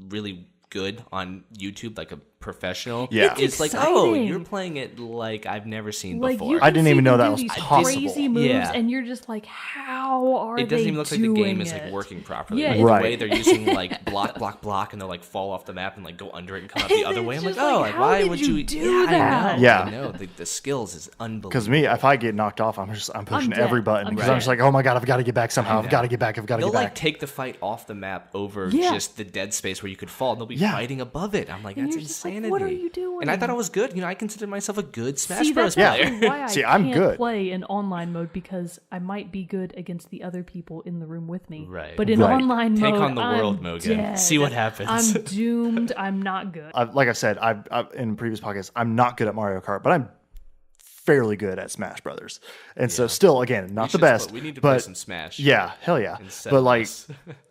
really good on YouTube, like a professional. Yeah. it's like exciting. you're playing it like I've never seen Like before. you I can didn't see even know them that do was these possible. crazy moves, Yeah. and you're just like, how are it doesn't they even look like doing the game is like it? working properly. Yeah, like, it's the Right. way they're using like block, and they'll like fall off the map and like go under it and come out the And other way. it's I'm like, just oh, like, like, how why did would you you do yeah, that? I know. Yeah. I know. The skills is unbelievable. Because me, if I get knocked off, I'm pushing dead. every button because I'm I'm just like, oh my god, I've got to get back somehow. I've got to get back. I've got to They'll get like back. take the fight off the map over Yeah. just the dead space where you could fall, and they'll be Yeah. fighting above it. I'm like, And that's you're just like, insanity. what are you doing? And I thought I was good. I consider myself a good Smash See, Bros. that's player. actually why I See, I'm can't good. play in online mode because I might be good against the other people in the room with me. Right. But in Right. online Take mode, on the world, I'm Mogan. dead. See what happens. I'm doomed. I'm not good. Like I said, in previous podcasts, I'm not good at Mario Kart, but I'm fairly good at Smash Brothers. And so, still, again, not the best. We need to but play some Smash. yeah, hell yeah. and settle But like, this.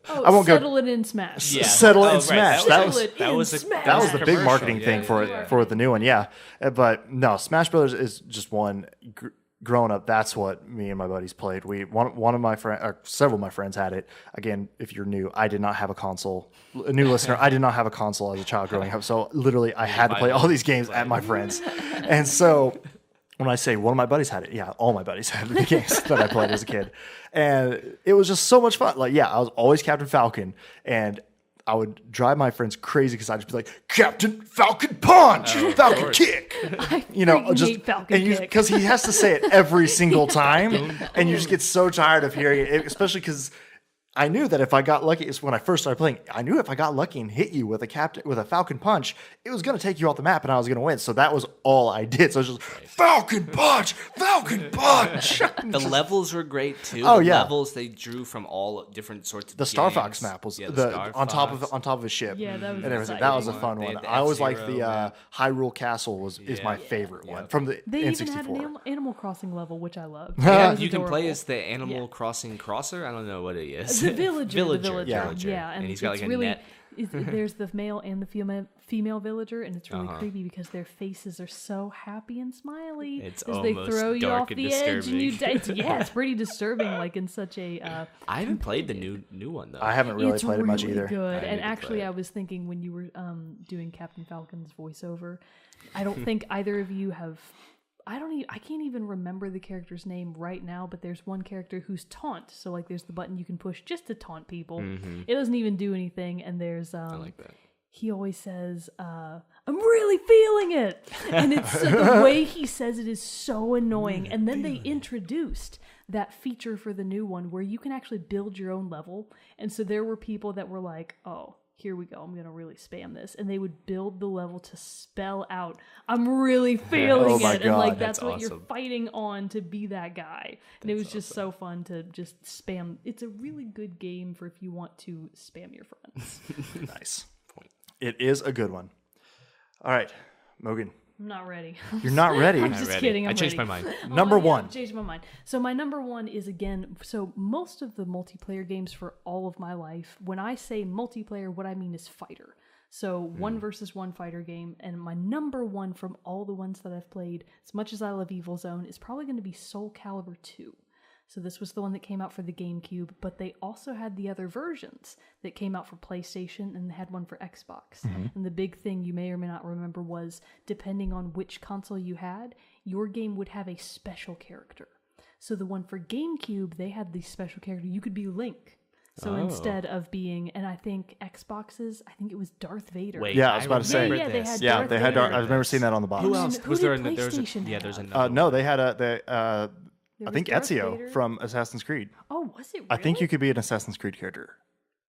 Oh, I won't go- settle it in Smash. Yeah. settle it Oh, in right, Smash. that That was- was Settle it that in was a- Smash. that was the big commercial. marketing Yeah, thing yeah, for yeah. for the new one, yeah. But no, Smash Brothers is just one. Growing up, that's what me and my buddies played. One of my friends, or several of my friends had it. Again, if you're new, I did not have a console. A new listener, I did not have a console as a child growing up. So literally, I had to play all these games at my friends, and so when I say one of my buddies had it, yeah, all my buddies had the games that I played as a kid. And it was just so much fun. Like, yeah, I was always Captain Falcon, and I would drive my friends crazy because I'd just be like, Captain Falcon Punch, Falcon Kick. I hate Falcon Kick. Because he has to say it every single time, and you just get so tired of hearing it, especially because I knew that if I got lucky, it's when I first started playing, I knew if I got lucky and hit you with a Falcon Punch, it was going to take you off the map and I was going to win. So that was all I did. So it was just Falcon Punch, Falcon Punch. The levels were great too. Oh, the yeah. levels they drew from all different sorts of The Star games. Fox map was Star on top Fox. of his ship. Yeah, that was and everything. exciting. That was a fun They one. had the I always liked F-Zero the map. Hyrule Castle is my favorite one from the They N64. even had an Animal Crossing level, which I loved. Yeah, It was you can play adorable. as the Animal Yeah. Crossing crosser. I don't know what he is. The villager. Yeah. And he's got it's like a really, net. There's the male and the female villager, and it's really Uh-huh. creepy because their faces are so happy and smiley It's as they almost throw you dark off and the edge, and you disturbing. it's pretty disturbing, like in such a. I haven't played the new one though. I haven't really It's played it much really either. Good. I And need to actually, play it. I was thinking when you were doing Captain Falcon's voiceover, I don't think either of you have. I can't even remember the character's name right now, but there's one character who's taunt. So like, there's the button you can push just to taunt people. It doesn't even do anything, and there's I like that. he always says, "I'm really feeling it," and it's the way he says it is so annoying. And then they introduced that feature for the new one where you can actually build your own level, and so there were people that were like, "Oh, here we go, I'm gonna really spam this," and they would build the level to spell out, "I'm really feeling Oh my it," and like God. that's That's what you're awesome. fighting on to be that guy. And it was just so fun to just spam. It's a really good game for if you want to spam your friends. Nice. It is a good one. All right, Mogan, I'm not ready. you're not ready. I'm just ready. kidding. I I'm changed ready. my mind. Number yeah, one. I've changed my mind. So my number one is again. So most of the multiplayer games for all of my life, when I say multiplayer, what I mean is fighter. So one versus one fighter game, and my number one from all the ones that I've played, as much as I love Evil Zone, is probably going to be Soul Calibur 2. So this was the one that came out for the GameCube, but they also had the other versions that came out for PlayStation, and they had one for Xbox. And the big thing you may or may not remember was, depending on which console you had, your game would have a special character. So the one for GameCube, they had the special character. You could be Link. So instead of being, and I think Xboxes, I think it was Darth Vader. Wait, Yeah, I was about to say. Yeah, they had Yeah, Darth they had. Vader. I remember seeing that on the box. Who else? Who Was did there? There's PlayStation there's have? another. No, they had There I was think Darth Ezio Vader. from Assassin's Creed. Oh, was it really? I think you could be an Assassin's Creed character.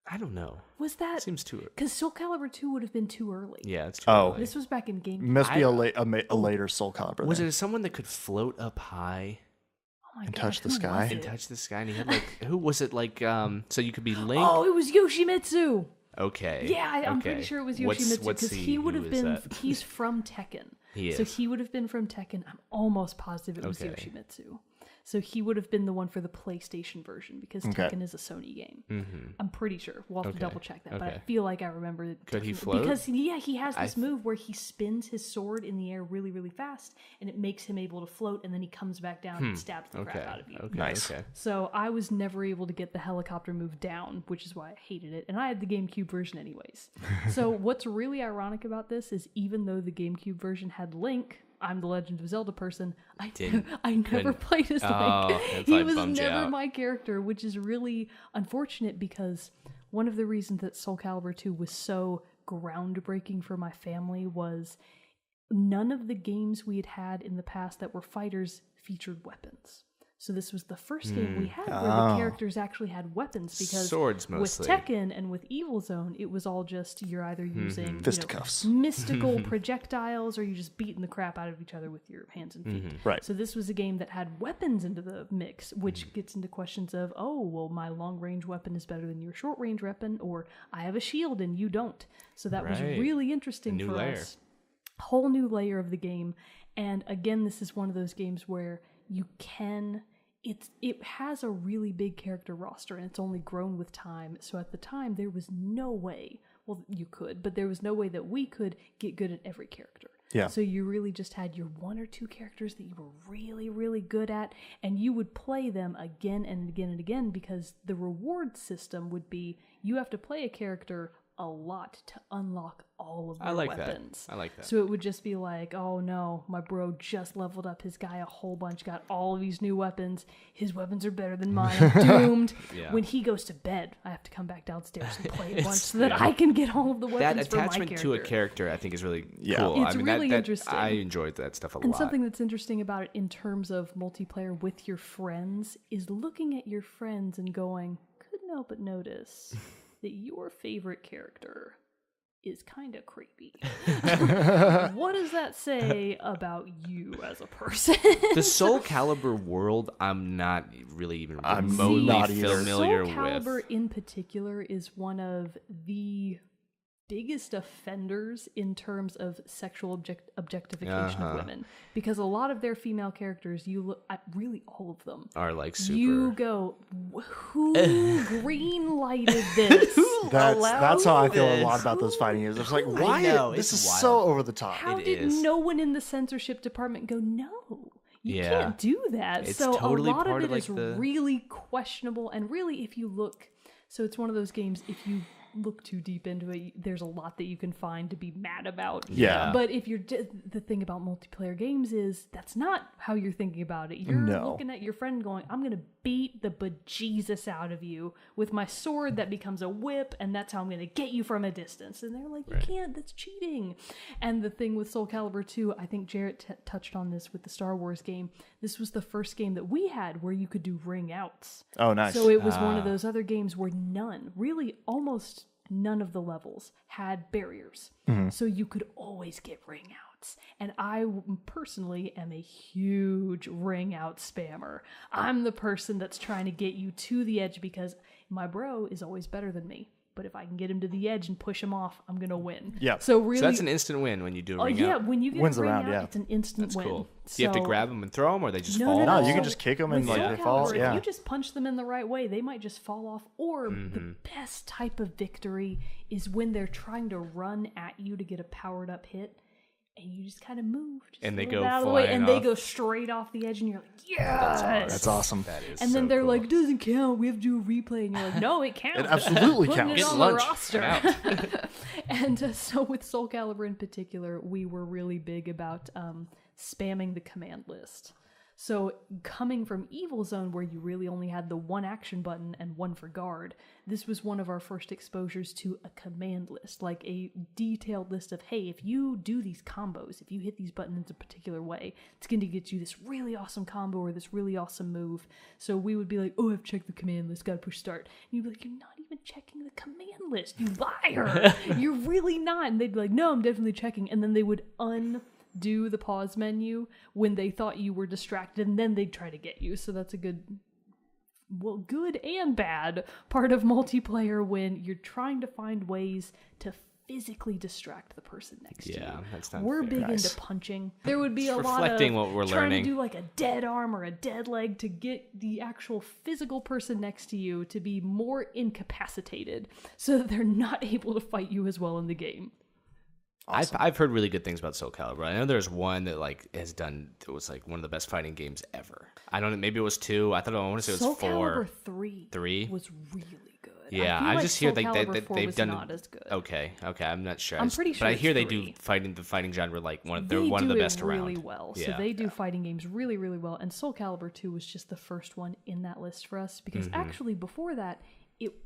I don't know. Was that... Seems too. Because Soul Calibur 2 would have been too early. Yeah, it's too. Oh. early. This was back in GameCube. Must be a later Soul Calibur. Was then. it someone that could float up high Oh my and God, touch the who sky? was and it? touch the sky? And he had like who was it? Like so you could be Link. Oh, it was Yoshimitsu. Okay. Yeah, I'm okay. pretty sure it was What's- Yoshimitsu what's because he would who have is been. that? He's from Tekken. He So is. he would have been from Tekken. I'm almost positive it was Okay. Yoshimitsu. So he would have been the one for the PlayStation version because Okay. Tekken is a Sony game. I'm pretty sure. We'll have to Okay. double check that, but I Okay. feel like I remember it. Could he definitely- float? Because he has I this th- move where he spins his sword in the air really, really fast, and it makes him able to float, and then he comes back down and stabs the Okay. crap out of you. Okay. Nice. Okay. So I was never able to get the helicopter move down, which is why I hated it. And I had the GameCube version anyways. So what's really ironic about this is even though the GameCube version had Link, I'm the Legend of Zelda person, I Didn't- never couldn't- played as Oh, Link. that's He why it was bummed you never out. my character, which is really unfortunate because one of the reasons that Soul Calibur 2 was so groundbreaking for my family was none of the games we had had in the past that were fighters featured weapons. So this was the first game we had where the characters actually had weapons because Swords mostly. with Tekken and with Evil Zone, it was all just you're either using you know, Fisticuffs. mystical projectiles or you're just beating the crap out of each other with your hands and feet. Right. So this was a game that had weapons into the mix, which gets into questions of, oh, well, my long range weapon is better than your short range weapon, or I have a shield and you don't. So that was Right. really interesting new for layer. us. Whole new layer of the game. And again, this is one of those games where you can it has a really big character roster and it's only grown with time. So at the time there was no way, well you could, but there was no way that we could get good at every character. Yeah. So you really just had your one or two characters that you were really, really good at, and you would play them again and again and again because the reward system would be you have to play a character a lot to unlock all of I their like that. weapons. I like that. So it would just be like, oh no, my bro just leveled up his guy a whole bunch, got all of these new weapons. His weapons are better than mine. I'm doomed. Yeah. When he goes to bed, I have to come back downstairs and play a bunch so that I can get all of the That weapons for my attachment character. to a character, I think, is really Yeah. cool. It's I mean, really that interesting. I enjoyed that stuff a And lot. something that's interesting about it in terms of multiplayer with your friends is looking at your friends and going, couldn't help but notice that your favorite character is kind of creepy. What does that say about you as a person? The Soul Calibur world, I'm not really even I'm remotely not either. familiar Soul Calibur with. in particular is one of the biggest offenders in terms of sexual objectification of women, because a lot of their female characters, you look at really all of them, Are like super. you go, who green lighted this? That's how I feel a lot this. about those fighting games. It's like, why? know, This it's is wild. so over the top. How It did is. no one in the censorship department go, no, you Yeah. can't do that? It's So totally a lot part of of, it is like, the- really questionable. And really, if you look, so it's one of those games, if you look too deep into it, there's a lot that you can find to be mad about. Yeah. But if you're, the thing about multiplayer games is that's not how you're thinking about it. You're No. looking at your friend going, I'm going to beat the bejesus out of you with my sword that becomes a whip, and that's how I'm going to get you from a distance. And they're like, you can't, that's cheating. And the thing with Soul Calibur 2, I think Jerrett touched on this with the Star Wars game. This was the first game that we had where you could do ring outs. Oh, nice. So it was one of those other games where really almost none of the levels had barriers. So you could always get ring outs. And I personally am a huge ring out spammer. I'm the person that's trying to get you to the edge because my bro is always better than me. But if I can get him to the edge and push him off, I'm going to win. Yeah. So really... So that's an instant win when you do a Oh ring yeah, out. when you get Wins a ring around, out, yeah. it's an instant That's win. cool. Do you have to So- grab them and throw them, or they just No, fall? no, No, no. you can just kick them and With like Soul they fall. Calibur, Yeah. If you just punch them in the right way, they might just fall off. Or the best type of victory is when they're trying to run at you to get a powered up hit, and you just kind of move. Just And a they little go bit out of the way, flying and they off. go straight off the edge, and you're like, yes! That's awesome. That is And then so they're cool. like, doesn't count. We have to do a replay. And you're like, no, it counts. It absolutely Putting counts. it Get on lunch. the roster. And so with Soul Calibur in particular, we were really big about spamming the command list. So coming from Evil Zone, where you really only had the one action button and one for guard, this was one of our first exposures to a command list, like a detailed list of, hey, if you do these combos, if you hit these buttons a particular way, it's going to get you this really awesome combo or this really awesome move. So we would be like, oh, I've checked the command list, gotta push start. And you'd be like, you're not even checking the command list, you liar! You're really not. And they'd be like, no, I'm definitely checking. And then they would undo the pause menu when they thought you were distracted, and then they'd try to get you. So that's a good and bad part of multiplayer when you're trying to find ways to physically distract the person next to you. Yeah, that's not We're fair. big Nice. into punching. There would be Just a lot reflecting of what we're trying learning. to do like a dead arm or a dead leg to get the actual physical person next to you to be more incapacitated so that they're not able to fight you as well in the game. I've heard really good things about Soul Calibur. I know there's one that it was like one of the best fighting games ever. I don't know, maybe it was 2. I want to say it was Soul 4. Calibur 3 3? was really good. Yeah, I, feel I like just hear Soul Calibur that 4 they've was done not as good. Okay, I'm not sure. I'm pretty sure but I hear it's they do 3. the fighting genre like they're They one of do the it best around. really well. So Yeah. they do fighting games really, really well. And Soul Calibur 2 was just the first one in that list for us because actually before that,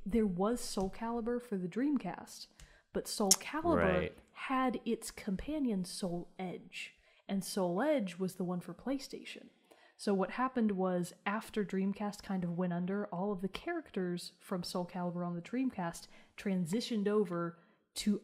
there was Soul Calibur for the Dreamcast, but Soul Calibur Right. had its companion Soul Edge, and Soul Edge was the one for PlayStation. So what happened was after Dreamcast kind of went under, all of the characters from Soul Calibur on the Dreamcast transitioned over to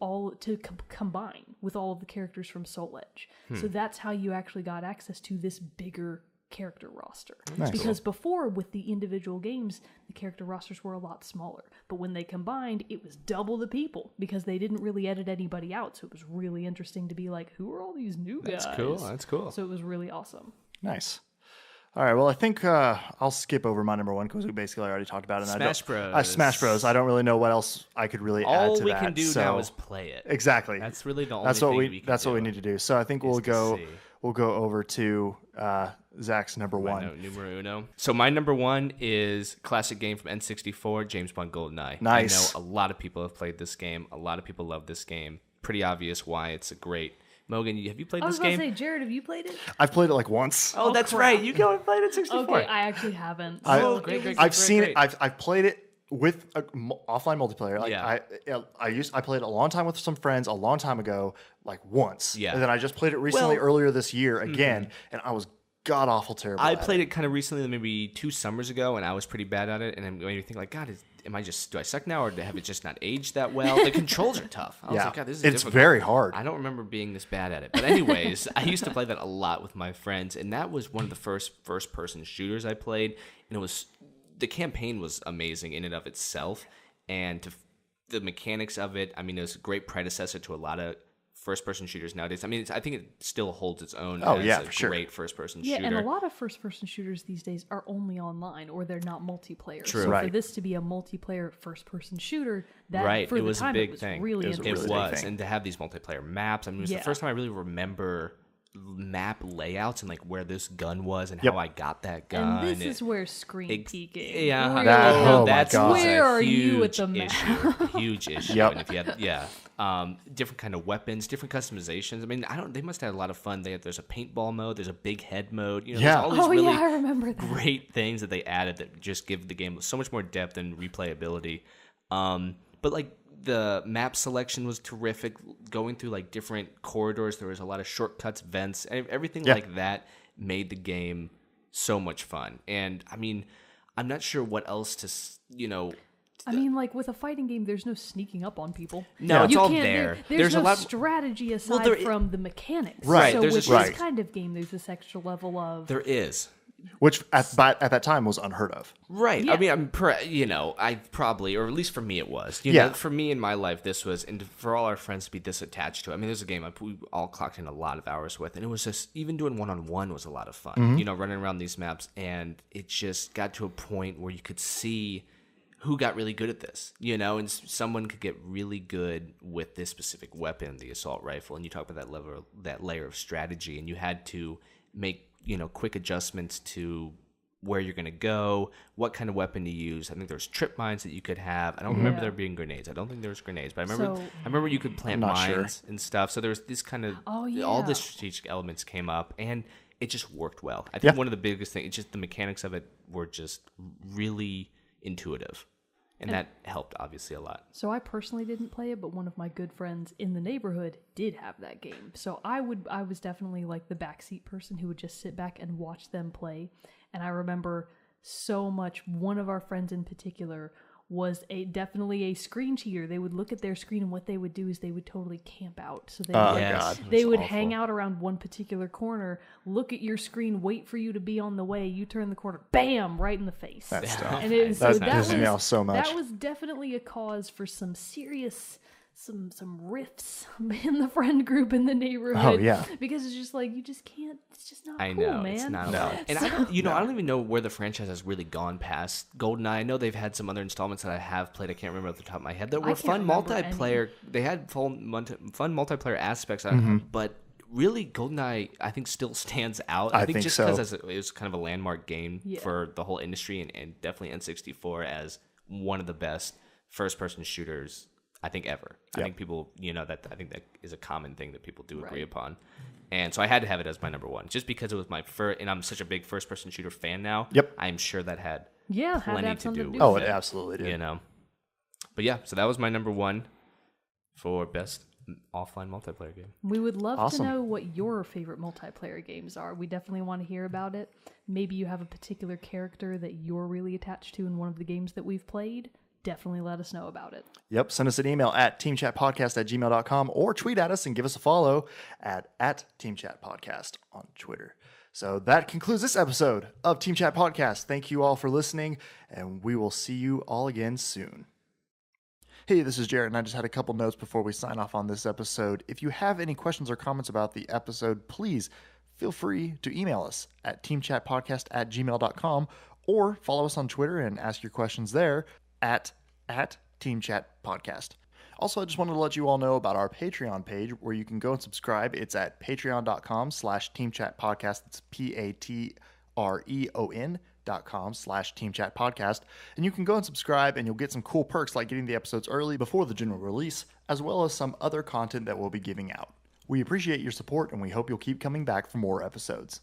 combine with all of the characters from Soul Edge. So that's how you actually got access to this bigger character roster. Because before, with the individual games, the character rosters were a lot smaller. But when they combined, it was double the people because they didn't really edit anybody out. So it was really interesting to be like, who are all these new guys? That's cool. So it was really awesome. Nice. All right. Well, I think I'll skip over my number one because we basically already talked about it. And Smash Bros. Bros. Smash Bros. I don't really know what else I could really add All to we that. can do so, now is play it. Exactly. That's really the only That's thing what we can That's do. what we need to do. So I think we'll to go see. over to Zach's number one. Numero uno. So my number one is classic game from N64, James Bond GoldenEye. Nice. I know a lot of people have played this game. A lot of people love this game. Pretty obvious why it's a great. Mogan, have you played this game? I was going to say, Jerrett, have you played it? I've played it like once. Oh, that's crap. right. You go and played it 64. Okay, I actually haven't. Great. I've seen it. I've played it with offline multiplayer. Like Yeah. I played it a long time with some friends a long time ago, like once. Yeah. And then I just played it recently earlier this year again, and I was god awful terrible. I played it kind of recently, maybe 2 summers ago, and I was pretty bad at it. And it made me think, like, God, do I suck now, or have it just not aged that well? The controls are tough. I was like, God, this is difficult. very hard. I don't remember being this bad at it. But anyways, I used to play that a lot with my friends, and that was one of the first-person shooters I played. And the campaign was amazing in and of itself, and the mechanics of it. I mean, it was a great predecessor to a lot of first-person shooters nowadays. I mean, I think it still holds its own as a great first-person shooter. Yeah, and a lot of first-person shooters these days are only online, or they're not multiplayer. True. So Right. for this to be a multiplayer first-person shooter, that Right. for It the was time a big it was thing. really It was a interesting. really It big was, thing. and to have these multiplayer maps. I mean, it was the first time I really remember map layouts and like where this gun was and how I got that gun. And this is where screen peeking. Yeah, really oh my that's God. Where are you huge with the map? huge issue. Yep. And if you had, different kind of weapons, different customizations. I mean, They must have had a lot of fun. There's a paintball mode. There's a big head mode. You know, Yeah. there's all these really I remember that. great things that they added that just give the game so much more depth and replayability. But like the map selection was terrific. Going through like different corridors, there was a lot of shortcuts, vents, everything like that made the game so much fun. And I mean, I'm not sure what else to. I mean, like with a fighting game, there's no sneaking up on people. No, it's You all can't- there. There's no a lot. strategy aside there from the mechanics. Right. So There's with a- this Right. kind of game, there's this extra level of. There is. Which at that time was unheard of. Right. Yeah. I mean, I probably, or at least for me, it was. You Yeah. know, for me in my life, this was, and for all our friends to be this attached to it. I mean, there's a game we all clocked in a lot of hours with, and it was just, even doing one-on-one was a lot of fun. You know, running around these maps, and it just got to a point where you could see who got really good at this, you know, and someone could get really good with this specific weapon, the assault rifle, and you talk about that layer of strategy, and you had to make, quick adjustments to where you're going to go, what kind of weapon to use. I think there's trip mines that you could have. I don't remember there being grenades. I don't think there was grenades, but I remember you could plant mines and stuff. So there was this kind of all the strategic elements came up, and it just worked well. I think one of the biggest things, it's just the mechanics of it were just really intuitive. And that helped, obviously, a lot. So I personally didn't play it, but one of my good friends in the neighborhood did have that game. So I was definitely like the backseat person who would just sit back and watch them play. And I remember so much, one of our friends in particular was definitely a screen cheater. They would look at their screen, and what they would do is they would totally camp out. So they would hang out around one particular corner, look at your screen, wait for you to be on the way. You turn the corner, bam, right in the face. That's tough. And That pisses me off so much. That was definitely a cause for some serious some rifts in the friend group in the neighborhood. Oh, yeah. Because it's just like, you just can't, it's just not I cool, know, man. it's not allowed. And I don't even know where the franchise has really gone past GoldenEye. I know they've had some other installments that I have played. I can't remember off the top of my head. That were fun multiplayer. They had fun multiplayer aspects, but really, GoldenEye, I think, still stands out. I think just because it was kind of a landmark game for the whole industry, and definitely N64 as one of the best first-person shooters, I think, ever. I think people, I think that is a common thing that people do agree upon. And so I had to have it as my number one, just because it was my first, and I'm such a big first-person shooter fan now. Yep. I'm sure that had plenty to do with it. Oh, it absolutely did. But yeah, so that was my number one for best offline multiplayer game. We would love to know what your favorite multiplayer games are. We definitely want to hear about it. Maybe you have a particular character that you're really attached to in one of the games that we've played. Definitely let us know about it. Yep. Send us an email at teamchatpodcast@gmail.com or tweet at us and give us a follow at teamchatpodcast on Twitter. So that concludes this episode of Team Chat Podcast. Thank you all for listening, and we will see you all again soon. Hey, this is Jerrett, and I just had a couple notes before we sign off on this episode. If you have any questions or comments about the episode, please feel free to email us at teamchatpodcast@gmail.com or follow us on Twitter and ask your questions there at Team Chat Podcast. Also, I just wanted to let you all know about our Patreon page where you can go and subscribe. It's at patreon.com/teamchatpodcast. It's patreon.com/teamchatpodcast. And you can go and subscribe and you'll get some cool perks like getting the episodes early before the general release, as well as some other content that we'll be giving out. We appreciate your support and we hope you'll keep coming back for more episodes.